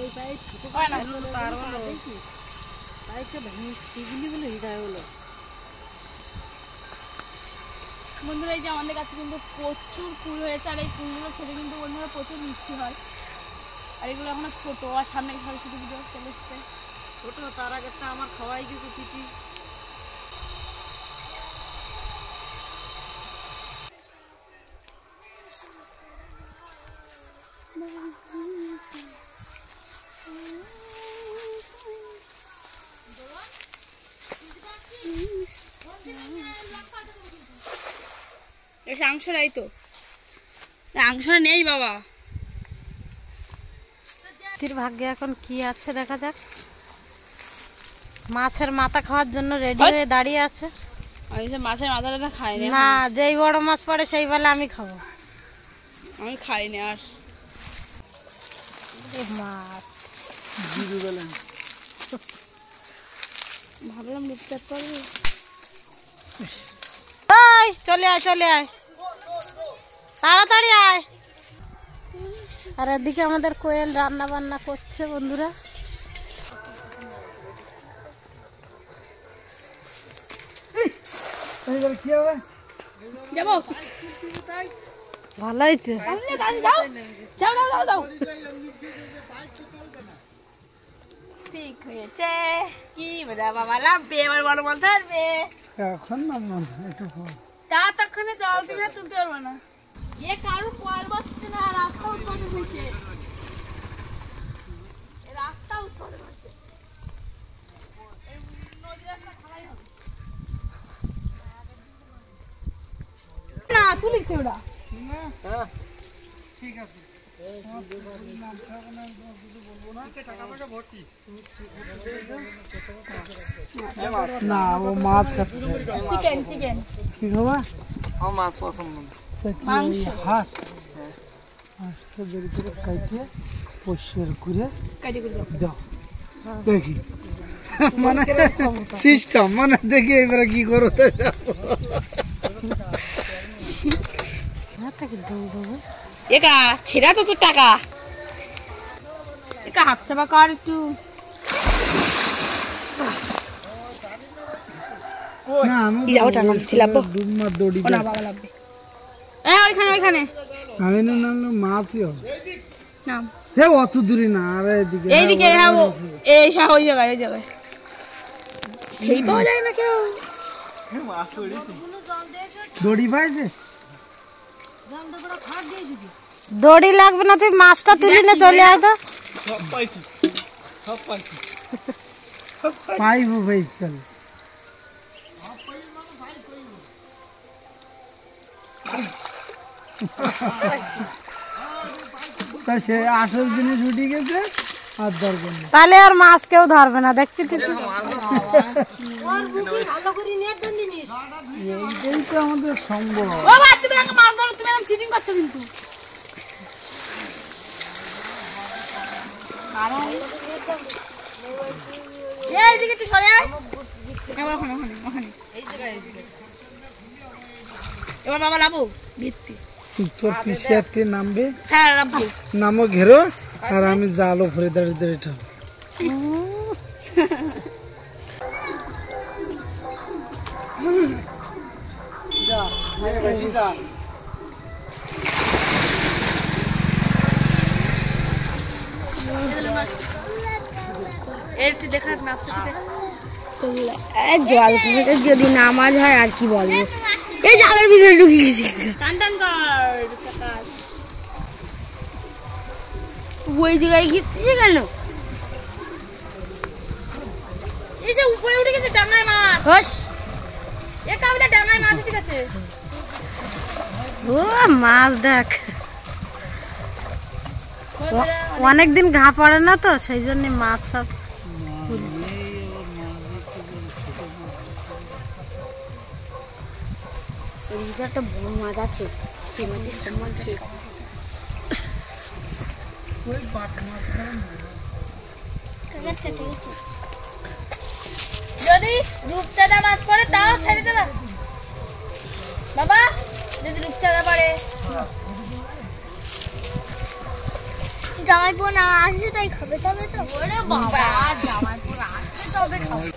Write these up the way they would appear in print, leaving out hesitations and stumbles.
এই পাইপ ছোট তার হলো পাইপটা ভেঙে বলে হৃদয় হলো। বন্ধুরা এই যে আমাদের কাছে কিন্তু প্রচুর ফুল হয়েছে, আর এই ফুলগুলো খেতে কিন্তু বন্ধুরা প্রচুর মিষ্টি হয়। আর এগুলো এখনো ছোট, আর সামনে সরস্বতী পুজো চলে এসছে। ছোট তার আগে তো আমার খাওয়াই গেছে পিঠি। আংশরাই তো আংশরা নেই বাবা। ভাগ্যে এখন কি আছে দেখা যাক। মাছের মাথা খাওয়ার জন্য রেডি হয়ে দাঁড়িয়ে আছে। আমি যে মাছের মাথাটা খাইনি না, যেই বড় মাছ পড়ে সেই বেলা আমি খাবো। আমি খাইনি আর মাছ ভাবলাম রূপচাঁদ করবো। চলে আয় চলে আয়, তাড়াতাড়ি আয়। আর এদিকে আমাদের কোয়েল রান্না বান্না করছে বন্ধুরা। যাবো, ভালো হয়েছে। ঠিক হয়েছে। কি বাবা লাভবে, এবার বড় মাছ ধরবে। এখন না একটু তা তখনই জল দিলে তুলতে পারবো না। এ কারো কল বসছে না, রাস্তা উৎপাদন হয়েছে, রাস্তা উৎপাদন হয়েছে। নদী রাস্তা খারাই হবে না, তুলিছে ওরা। ঠিক আছে না, ও মাছ খাচ্ছে। চিকেন চিকেন কি খাবা? আমার মাছ পছন্দ। হাঁস হাঁসটা বের করে কাটে পরিষ্কার করে দাও দেখি, মানে সিস্টেম, মানে দেখি এবারে কি করো। একা ছেড়া তো তোর টাকা, একা হাত চাপা কর একটু। না আমি ওইখানে আমি নামলে মাছই হবে। নাম সে অত দূরে না, আর এদিকে এইদিকে এই ওই জায়গায় ওই জায়গায় খেই পাওয়া যায় না কেউ। দড়ি পাইছে, দড়ি লাগবে না, তুই মাছটা তুলি না চলে আয়। তো পাইবো ভাই তাহলে। তা সে আসল জিনিস উঠে গেছে, আর দরকার নেই। তাহলে আর মাছ কেউ ধরবে না, দেখছি তুই। এইটাই তো আমাদের সম্ভব। ও ভাই তুমি আমাকে মাছ ধরো, তুমি এরকম চিটিং করছো কিন্তু। এইদিকে একটু সরে আয়। এবার বাবা লাবো ভিত্তি তোর পিছিয়ে নামবে, হ্যাঁ লাবো নামো ঘেরো, আর আমি জালও ভরে দাঁড়িয়ে দাঁড়িয়ে থাকবো। জল যদি নামাজ হয় আর কি বলবো, এই জালের ভিতরে ঢুকে গেছে। ওই জায়গায় গিয়ে কেন? এই যে উপরে উঠে গেছে ডাঙায় মাছ। হোস, এটা আমাদের ডাঙায় মাছ উঠে গেছে। ও মাছ দেখ, অনেকদিন ঘা পড়ে না তো, সেই জন্য মাছ সব। একটা বড় মাছ আছে, যদি রূপচাঁদা মাছ পড়ে তাও ছেড়ে দেবে বাবা, যদি রূপচাঁদা পড়ে জামাইপো না আসলে তাই খাবে তবে তো। ওরে বাবা, জামাইপো আসলে তবে খাবে।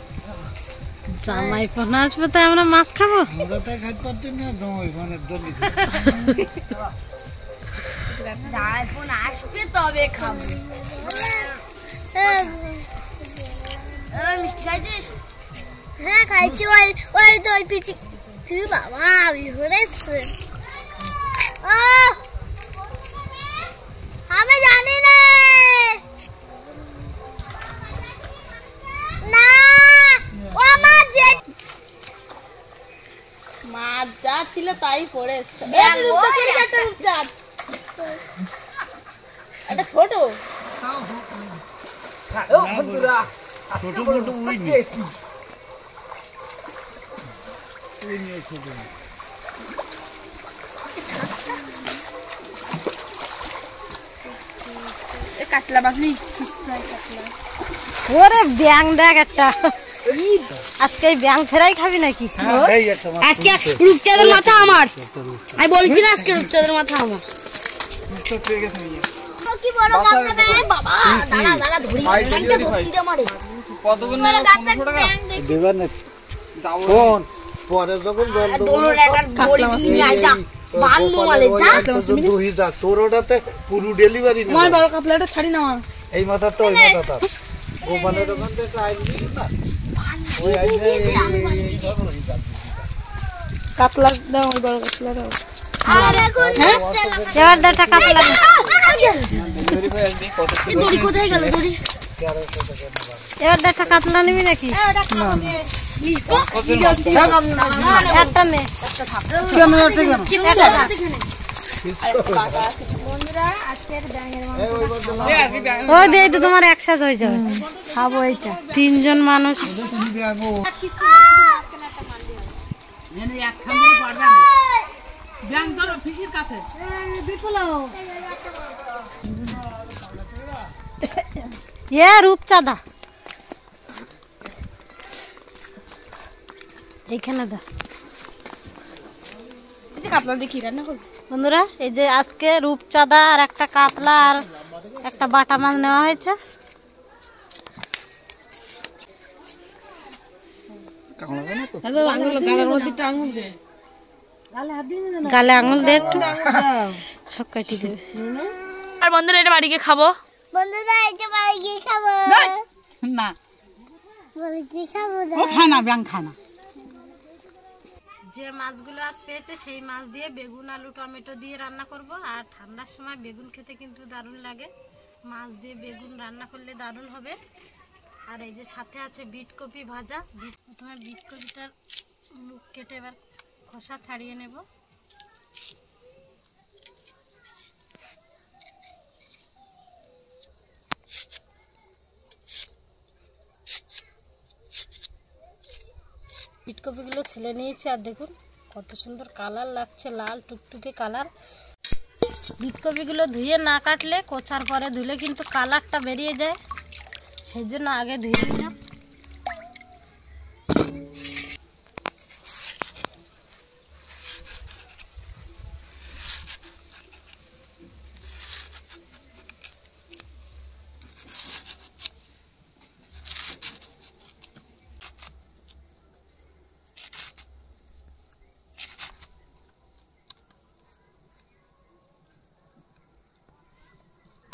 জামাইপো না আসবে তাই আমরা মাছ খাবো? আমরা তাই খাইতে পারছি না, জামাইপনের দলি। জামাইপো না আসবে তবে খাবে। এবার মিষ্টি খাইছিস? হ্যাঁ খাইছি, ওই তো ওই পিছি। তুই বাবা বিহরেছে। আমি জানি না। না ও আমার যে মাছ যা ছিল তাই পড়েছে। এটা ছোট ছোট মোটো উই নিয়েছি। উই নিয়ে ছোট। কাতলা বাগলি ফিশ ফ্রাই কাতলা। ওরে ব্যাং দেখ একটা। আজকে ব্যাং ফ্রাই খাবি নাকি? এই একটা মাছ। আজকে রূপচাঁদের মাথা আমার। আমি বলছি না আজকে রূপচাঁদের মাথা আমার। তো পেয়ে গেছে নিয়ে। তো কি বড় কাটতে বে বাবা, দাঁড়া দাঁড়া ধরি ব্যাংকটা ধরতি রে আমারে। কতগুলো বড় কাটতে ব্যাংক দে। দেবার না। কোন পরে যখন জল দেবো দোলর একটা ধরি নিয়ে আইতা। বানু মালে যা। দুই দা তোর ওটাতে পুরো ডেলিভারি না। আমার বড় কাতলাটা ছাড়ি না আমার। এই মাথা তো ওই মাথাটা। গোপালের দোকান থেকে আইবি না। ওই আইলে এই ধরো এই দা। কাতলা দাও, ওই বড় কাতলা দাও। আর এখন এবার দেড়টা কাতলা দে। এই দড়ি কোথায় গেল দড়ি? এবার দেড়টা কাতলা নিবি নাকি? একটা নে। ওই দিয়ে তো তোমার একসাথে হয়ে যাবে। খাবো এইটা, 3 জন মানুষ। রূপচাঁদা এইখানে দা। কাতলা দেখি রান্না করবো। বন্ধুরা এই যে আজকে রূপচাঁদা আর একটা কাতলা আর একটা বাটা মাছ নেওয়া হয়েছে। গালে আঙুল দে একটু, সব কাটি দেবে। আর বন্ধুরা এটা বাড়ি গিয়ে খাবো। বন্ধুরা এটা বাড়ি গিয়ে খাবো না বাড়ি গিয়ে খাবো ও খায় না, ব্যাং খায় না। যে মাছগুলো আজ পেয়েছে সেই মাছ দিয়ে বেগুন আলু টমেটো দিয়ে রান্না করব। আর ঠান্ডার সময় বেগুন খেতে কিন্তু দারুণ লাগে, মাছ দিয়ে বেগুন রান্না করলে দারুণ হবে। আর এই যে সাথে আছে বিট কপি ভাজা। প্রথমে বিট কপিটার মুখ কেটে এবার খোসা ছাড়িয়ে নেব। বিট কপিগুলো ছেলে নিয়েছি আর দেখুন কত সুন্দর কালার লাগছে, লাল টুকটুকে কালার। বিট কপিগুলো ধুয়ে না কাটলে কোচার পরে ধুলে কিন্তু কালারটা বেরিয়ে যায়, সেই জন্য আগে ধুয়ে নিলাম।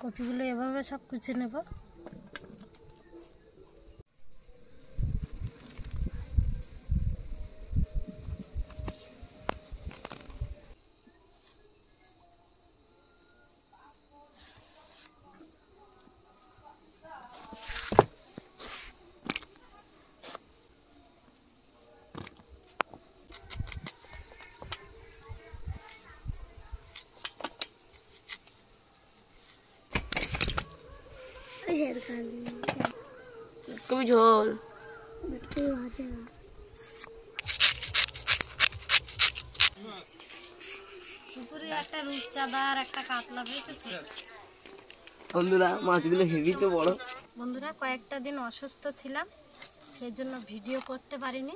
কপিগুলো এভাবে সব কুচে নেব। কবি ঝোল পুকুরে একটা রূপচাঁদা আর একটা কাতলা পেয়েছে ছোট। বন্ধুরা মাছগুলো হেভি তো বড়। বন্ধুরা কয়েকটা দিন অসুস্থ ছিলাম, সেই জন্য ভিডিও করতে পারিনি।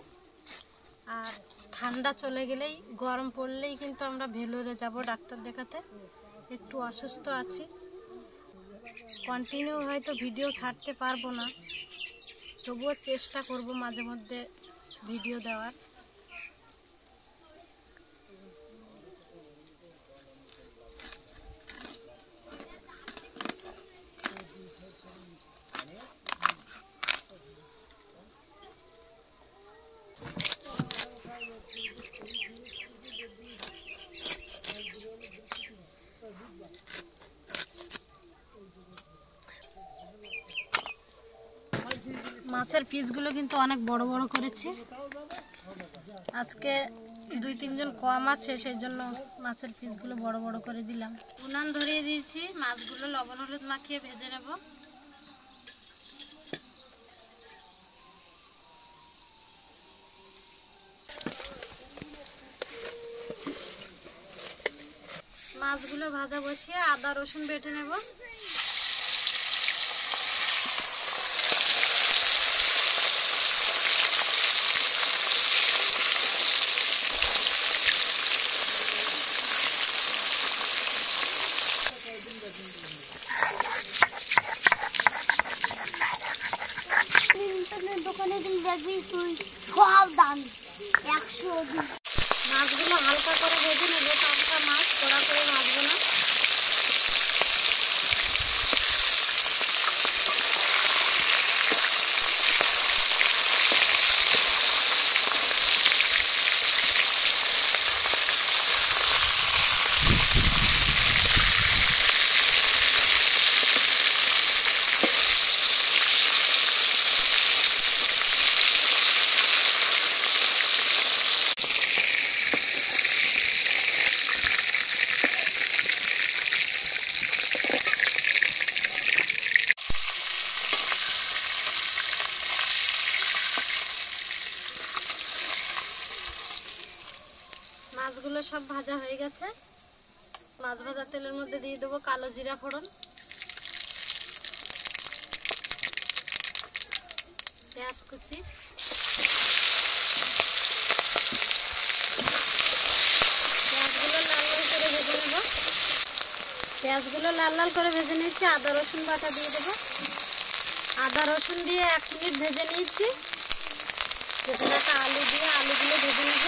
আর ঠান্ডা চলে গেলেই গরম পড়লেই কিন্তু আমরা ভেলোরে যাব ডাক্তার দেখাতে। একটু অসুস্থ আছি। কন্টিনিউ হয়তো ভিডিও ছাড়তে পারবো না, তবুও চেষ্টা করব মাঝে মধ্যে ভিডিও দেওয়ার। মাছের পিসগুলো কিন্তু অনেক বড় বড় করেছি, আজকে 2-3 জন কম আছে, সেই জন্য মাছের পিসগুলো বড় বড় করে দিলাম। উনান ধরিয়ে দিয়েছি, মাছগুলো লবণ হলুদ মাখিয়ে ভেজে নেব। মাছগুলো ভাজা বসিয়ে আদা রসুন বেটে নেব। দোকানে তুমি দেখবি তুই সব দাম 100। মাছগুলো হালকা করে ভেজে নেবো, টাটকা মাছ কড়া করে ভাজবো না। মাছগুলো সব ভাজা হয়ে গেছে, মাছ ভাজা তেলের মধ্যে দিয়ে দেবো কালো জিরা ফোড়ন, পেঁয়াজ কুচি, পেঁয়াজগুলো লাল লাল করে ভেজে নিয়েছি। আদা রসুন বাটা দিয়ে দেবো। আদা রসুন দিয়ে 1 মিনিট ভেজে নিয়েছি। কেটে রাখা আলু দিয়ে আলুগুলো ভেজে নেব।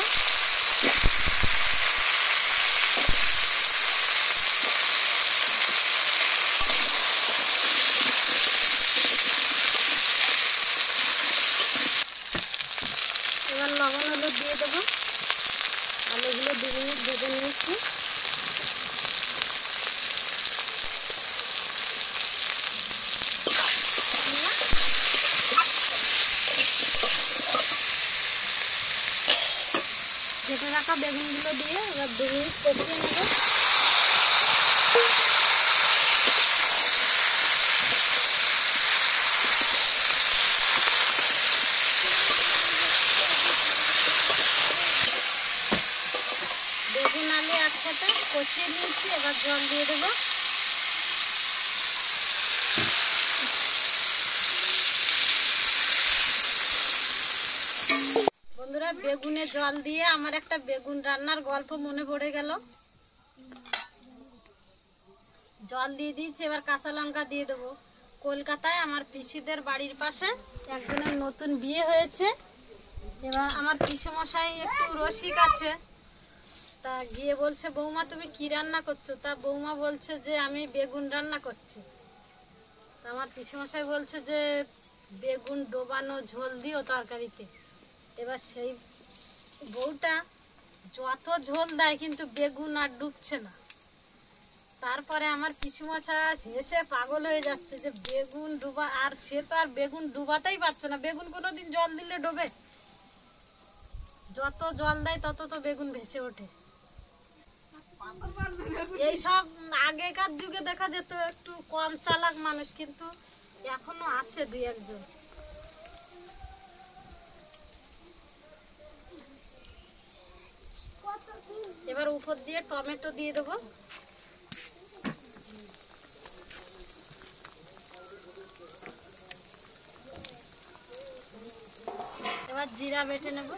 এবার লবণ হলুদ দিয়ে দেবো। আলুগুলো 2 মিনিট ভেজে নিয়েছি। কেটে রাখা বেগুনগুলো দিয়ে এবার 2 মিনিট কষিয়ে নেব। বেগুন আলু একসাথে কষিয়ে নিয়েছি, এবার জল দিয়ে দেবো। বন্ধুরা, বেগুনে জল দিয়ে আমার একটা বেগুন রান্নার গল্প মনে পড়ে গেল। জল দিয়ে দিয়েছি, এবার কাঁচা লঙ্কা দিয়ে দেবো। কলকাতায় আমার পিসিদের বাড়ির পাশে একজনের নতুন বিয়ে হয়েছে। এবার আমার পিসেমশাই একটু রসিক আছে, তা গিয়ে বলছে, বৌমা তুমি কি রান্না করছো? তা বৌমা বলছে যে আমি বেগুন রান্না করছি। তা আমার পিসেমশাই বলছে যে বেগুন ডোবানো ঝোল দিও তরকারিতে। এবার সেই বউটা যত ঝোল দেয় কিন্তু বেগুন আর ডুবছে না। তারপরে আমার পিসেমশাই হেসে পাগল হয়ে যাচ্ছে যে বেগুন ডুবা, আর সে তো আর বেগুন ডুবাতেই পারছে না। বেগুন কোনোদিন জল দিলে ডোবে? যত জল দেয় তত তো বেগুন ভেসে ওঠে। এইসব আগেকার যুগে দেখা যেত একটু কম চালাক মানুষ, কিন্তু এখনো আছে 2-1 জন। এবার উপর দিয়ে টমেটো দিয়ে দেবো। এবার জিরা বেটে নেব।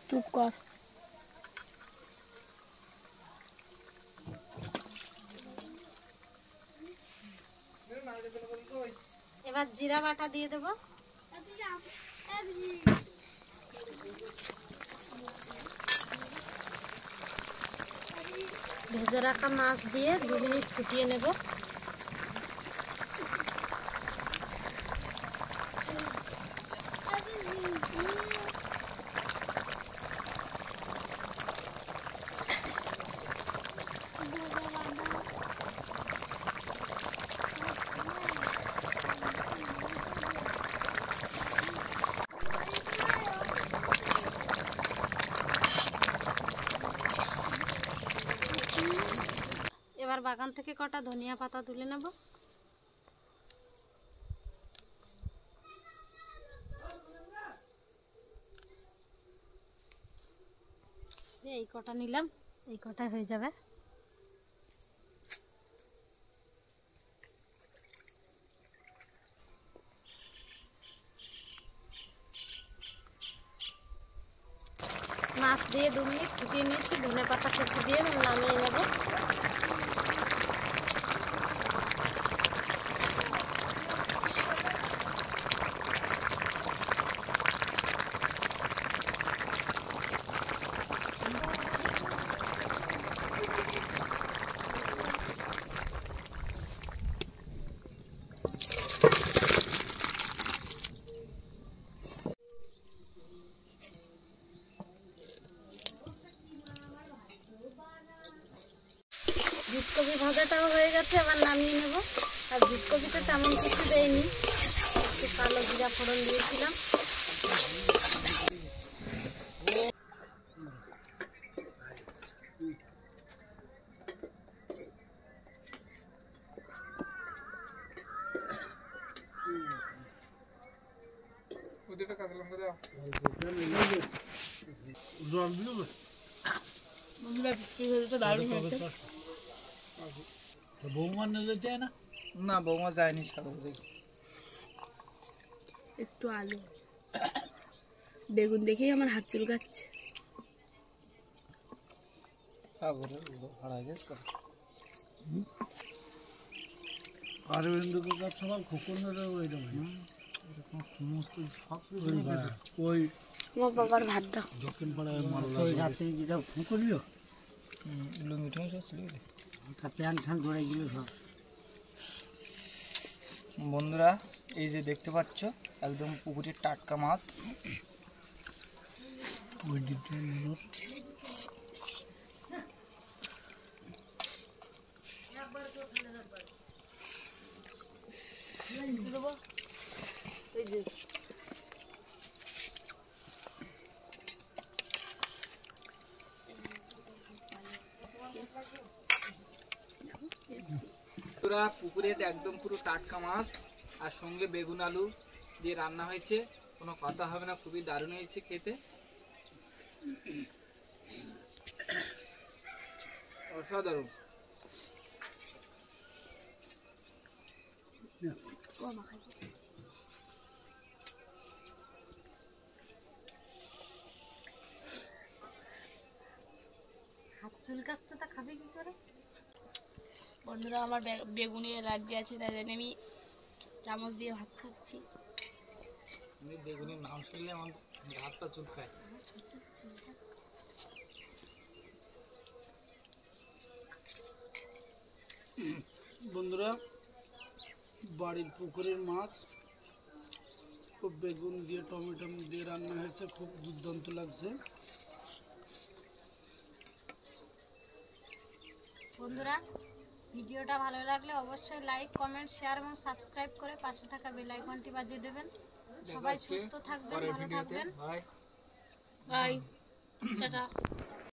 চুপ কর। এবার জিরা বাটা দিয়ে দেবো। ভেজে রাখা মাছ দিয়ে 2 মিনিট ফুটিয়ে নেব। এবার বাগান থেকে কটা ধনিয়া পাতা তুলে নেব। এই কটা নিলাম, এই কটাই হয়ে যাবে। মাছ দিয়ে 2 মিনিট ফুটিয়ে নিয়েছি, ধনে পাতা কুচি দিয়ে নামিয়ে নেব। বিটকপি ভাজাটাও হয়ে গেছে, এবার নামিয়ে নেব। আর বিটকপিতে তেমন কিছু দেয়নি, একটু কালো জিরা ফোড়ন দিয়েছিলাম। বৌমা নিয়ে যায় না? না বৌমা যায়নি। একটু আলু বেগুন দেখেই আমার হাত চুলকাচ্ছে। অরবিন্দুকে কাছে সবার খোকনের সমস্ত সব ওই আমার বাবার ভাত দাও। দক্ষিণ পাড়ায় মাল্লা রাত্রে যেটা ফুকরিও প্যান্ট ঠ্যান ধরে গেল সব। বন্ধুরা এই যে দেখতে পাচ্ছ একদম পুকুরের টাটকা মাছ। ওই ডিটেল পুকুরের একদম পুরো টাটকা মাছ আর সঙ্গে বেগুন আলু দিয়ে রান্না হয়েছে, কোনো কথা হবে না, খুবই দারুণ হয়েছে খেতে, অসাধারণ। হাত চুলকাচ্ছে, তা খাবে কি করে? বন্ধুরা আমার বেগুনে অ্যালার্জি আছে, তাই জন্য আমি চামচ দিয়ে ভাত খাচ্ছি। আমি বেগুনের নাম শুনলে আমার হাত পা চুলকায়। বন্ধুরা বাড়ির পুকুরের মাছ খুব বেগুন দিয়ে টমেটো দিয়ে রান্না হয়েছে, খুব দুর্দান্ত লাগছে। বন্ধুরা ভিডিওটা ভালো লাগলে অবশ্যই লাইক, কমেন্ট, শেয়ার এবং সাবস্ক্রাইব করে পাশে থাকা বেল আইকনটি বাজিয়ে দেবেন। সবাই সুস্থ থাকবেন, ভালো থাকবেন। Bye bye, tata.